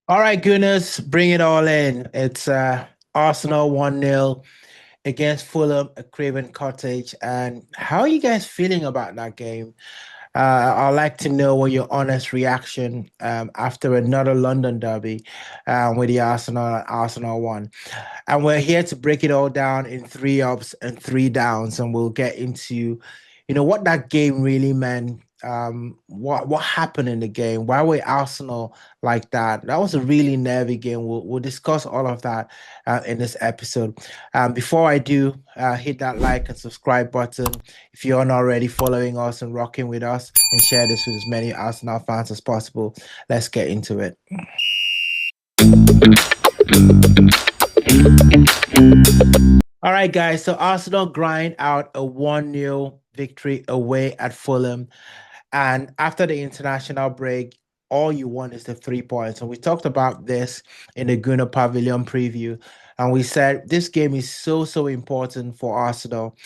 All right, Gooners, bring it all in. It's Arsenal 1-0 against Fulham at Craven Cottage. And how are you guys feeling about that game? I'd like to know what your honest reaction after another London derby with the Arsenal won. And we're here to break it all down in three ups and three downs, and we'll get into, what that game really meant. What happened in the game? Why were Arsenal like that? That was a really nervy game. We'll discuss all of that in this episode. Before I do, hit that like and subscribe button if you're not already following us and rocking with us, and share this with as many Arsenal fans as possible. Let's get into it. All right, guys. So Arsenal grind out a 1-0 victory away at Fulham. And after the international break, all you want is the 3 points. And we talked about this in the Gunner Pavilion preview. And we said this game is so, so important for Arsenal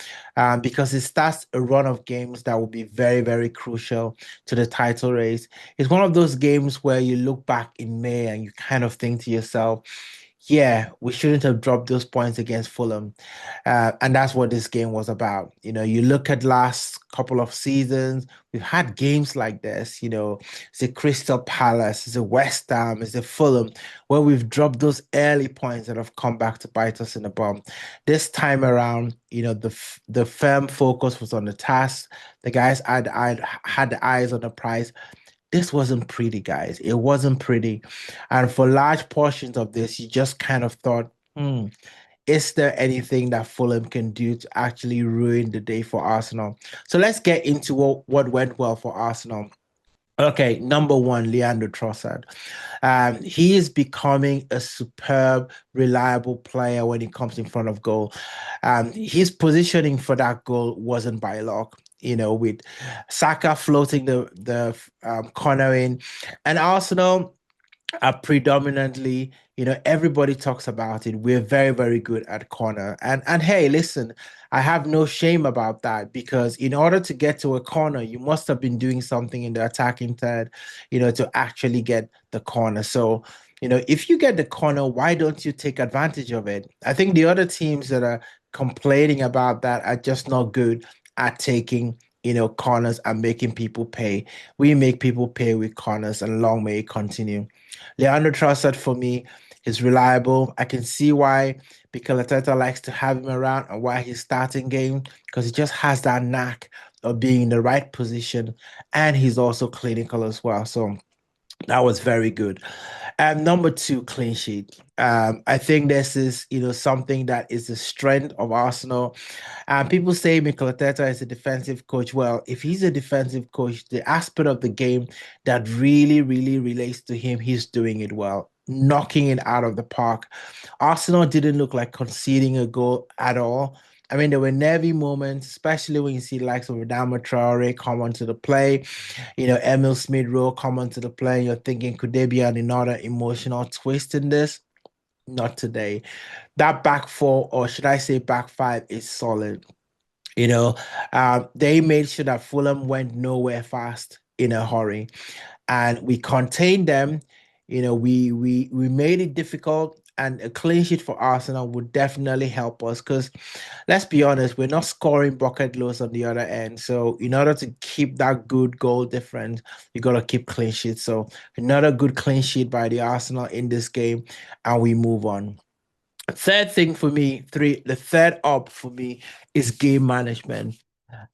because it starts a run of games that will be very, very crucial to the title race. It's one of those games where you look back in May and you kind of think to yourself, yeah, we shouldn't have dropped those points against Fulham. And that's what this game was about. You look at last couple of seasons, we've had games like this, it's a Crystal Palace, it's a West Ham, it's a Fulham, where we've dropped those early points that have come back to bite us in the bum. This time around, the firm focus was on the task. The guys had the eyes on the prize. This wasn't pretty, guys. It wasn't pretty. And for large portions of this, you just kind of thought, hmm, is there anything that Fulham can do to actually ruin the day for Arsenal? So let's get into what went well for Arsenal. Okay, number one, Leandro Trossard. He is becoming a superb, reliable player when he comes in front of goal. His positioning for that goal wasn't by luck. With Saka floating the corner in, and Arsenal are predominantly, everybody talks about it. We're very, very good at corner. And hey, listen, I have no shame about that because in order to get to a corner, you must have been doing something in the attacking third, to actually get the corner. So, if you get the corner, why don't you take advantage of it? I think the other teams that are complaining about that are just not good at taking corners and making people pay. We make people pay with corners, and long may it continue. Leandro Trossard for me is reliable. I can see why Mikel Arteta likes to have him around and why he's starting game because he just has that knack of being in the right position, and he's also clinical as well. So that was very good. Number two, clean sheet. I think this is, something that is the strength of Arsenal. People say Mikel Arteta is a defensive coach. Well, if he's a defensive coach, the aspect of the game that really, really relates to him, he's doing it well, knocking it out of the park. Arsenal didn't look like conceding a goal at all. I mean, there were nervy moments, especially when you see the likes of Adama Traore come onto the play, Emil Smith Rowe come onto the play, and you're thinking, could there be another emotional twist in this? Not today. That back four, or should I say back five, is solid. You know, they made sure that Fulham went nowhere fast in a hurry, and we contained them. We made it difficult, and a clean sheet for Arsenal would definitely help us because let's be honest, we're not scoring bucket loads on the other end. So in order to keep that good goal difference, you got to keep clean sheet. So another good clean sheet by the Arsenal in this game, and we move on. Third thing for me, the third up for me is game management.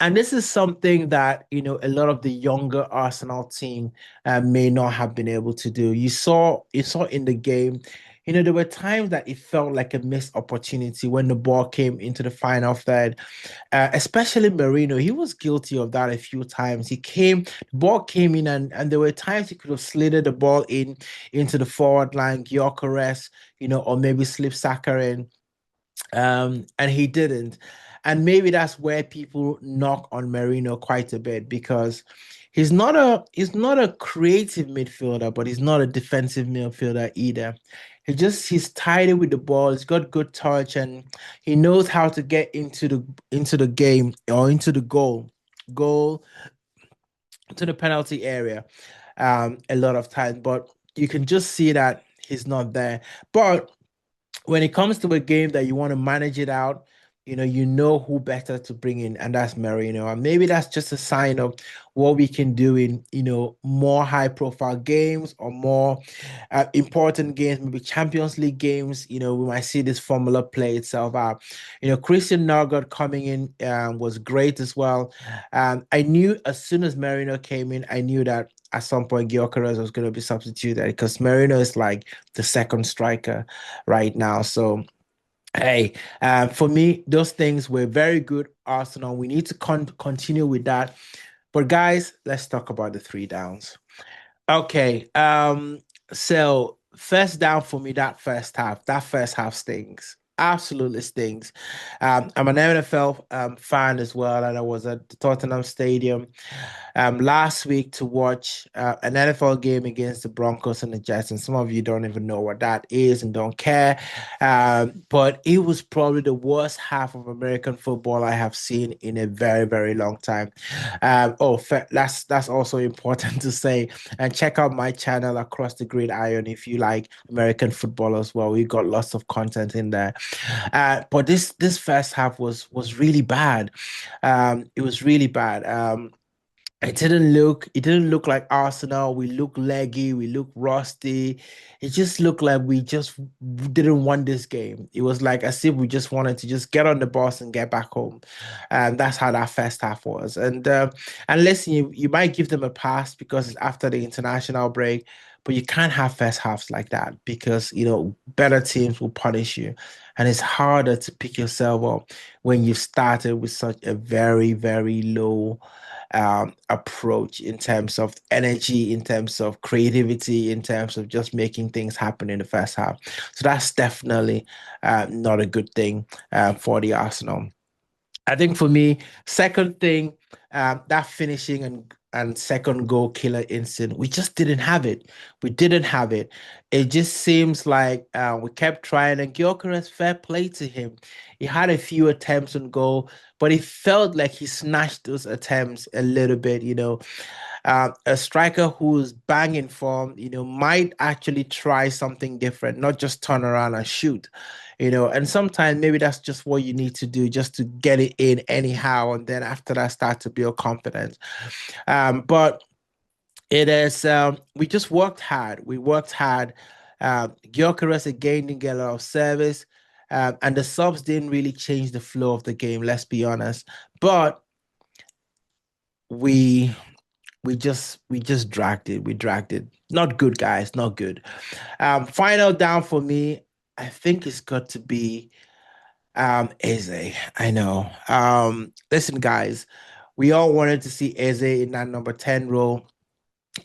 And this is something that, a lot of the younger Arsenal team may not have been able to do. You saw in the game, there were times that it felt like a missed opportunity when the ball came into the final third, especially Marino. He was guilty of that a few times. The ball came in, and there were times he could have slid the ball into the forward line, Gyökeres, or maybe slip Saka in, and he didn't. And maybe that's where people knock on Marino quite a bit because he's not a creative midfielder, but he's not a defensive midfielder either. He's tidy with the ball, he's got good touch, and he knows how to get into the game or into the goal to the penalty area a lot of times. But you can just see that he's not there. But when it comes to a game that you want to manage it out, you know who better to bring in, and that's Merino. And maybe that's just a sign of what we can do in, more high-profile games or more important games, maybe Champions League games. We might see this formula play itself out. Christian Nørgaard coming in was great as well. I knew as soon as Merino came in, I knew that at some point Gyökeres was going to be substituted because Merino is like the second striker right now. So, hey, for me, those things were very good, Arsenal. We need to continue with that. But guys, let's talk about the three downs. Okay, so first down for me, that first half stings. Absolutely stings. I'm an NFL fan as well, and I was at the Tottenham Stadium last week to watch an NFL game against the Broncos and the Jets. And some of you don't even know what that is and don't care. But it was probably the worst half of American football I have seen in a very, very long time. That's also important to say. And check out my channel Across the Gridiron if you like American football as well. We got lots of content in there. But this first half was really bad. It was really bad. It didn't look like Arsenal. We look leggy, we look rusty. It just looked like we just didn't want this game. It was like as if we just wanted to just get on the bus and get back home. And that's how that first half was. And listen, you might give them a pass because it's after the international break, but you can't have first halves like that because better teams will punish you. And it's harder to pick yourself up when you've started with such a very, very low approach in terms of energy, in terms of creativity, in terms of just making things happen in the first half. So that's definitely not a good thing for the Arsenal. I think for me, second thing, that finishing and second goal killer instinct, we just didn't have it. We didn't have it. It just seems like we kept trying, and Gyökeres, fair play to him. He had a few attempts on goal, but it felt like he snatched those attempts a little bit. A striker who's banging form, might actually try something different, not just turn around and shoot. And sometimes maybe that's just what you need to do just to get it in anyhow. And then after that, start to build confidence. But it is, we just worked hard. We worked hard. Gyökeres again didn't get a lot of service. And the subs didn't really change the flow of the game, let's be honest. But we we just dragged it. We dragged it. Not good, guys. Not good. Final down for me, I think it's got to be Eze. I know. Listen, guys, we all wanted to see Eze in that number 10 role.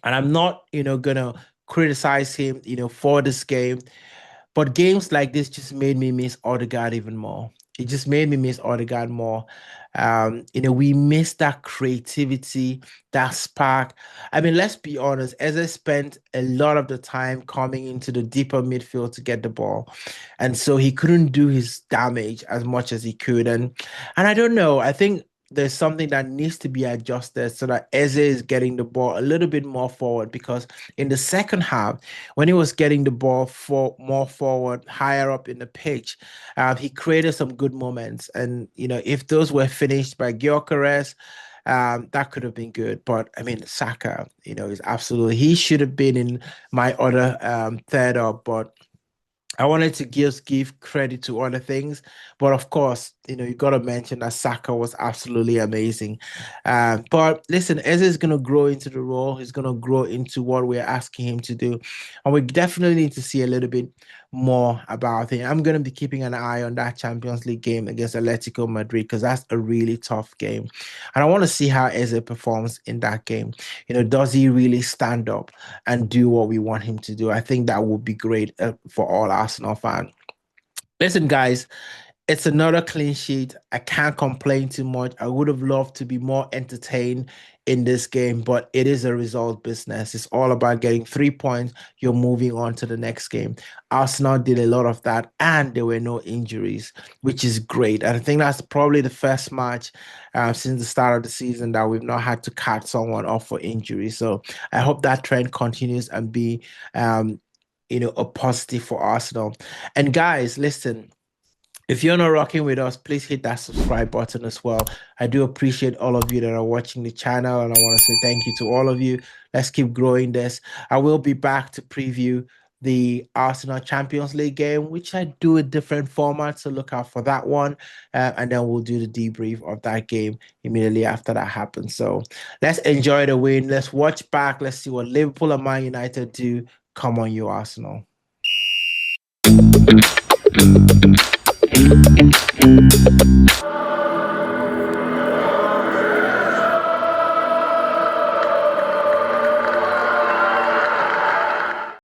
And I'm not, gonna criticize him, for this game. But games like this just made me miss Ødegaard even more. It just made me miss Ødegaard more. We missed that creativity, that spark. I mean, let's be honest, Eze spent a lot of the time coming into the deeper midfield to get the ball. And so he couldn't do his damage as much as he could. And I don't know, I think there's something that needs to be adjusted so that Eze is getting the ball a little bit more forward because in the second half, when he was getting the ball for more forward, higher up in the pitch, he created some good moments. And if those were finished by Gyökeres, that could have been good. But I mean, Saka, is absolutely he should have been in my other third up, but I wanted to give credit to other things, but of course, you got to mention that Saka was absolutely amazing. But listen, Eze is going to grow into the role. He's going to grow into what we're asking him to do, and we definitely need to see a little bit more about him. I'm going to be keeping an eye on that Champions League game against Atletico Madrid because that's a really tough game, and I want to see how Eze performs in that game. Does he really stand up and do what we want him to do? I think that would be great for all Arsenal fans. Listen, guys, it's another clean sheet. I can't complain too much. I would have loved to be more entertained in this game, but it is a result business. It's all about getting 3 points. You're moving on to the next game. Arsenal did a lot of that, and there were no injuries, which is great. And I think that's probably the first match since the start of the season that we've not had to cut someone off for injury. So I hope that trend continues and be a positive for Arsenal. And guys, listen, if you're not rocking with us, please hit that subscribe button as well. I do appreciate all of you that are watching the channel, and I want to say thank you to all of you. Let's keep growing this. I will be back to preview the Arsenal Champions League game, which I do a different format, so look out for that one. And then we'll do the debrief of that game immediately after that happens. So let's enjoy the win. Let's watch back. Let's see what Liverpool and Man United do. Come on, you Arsenal.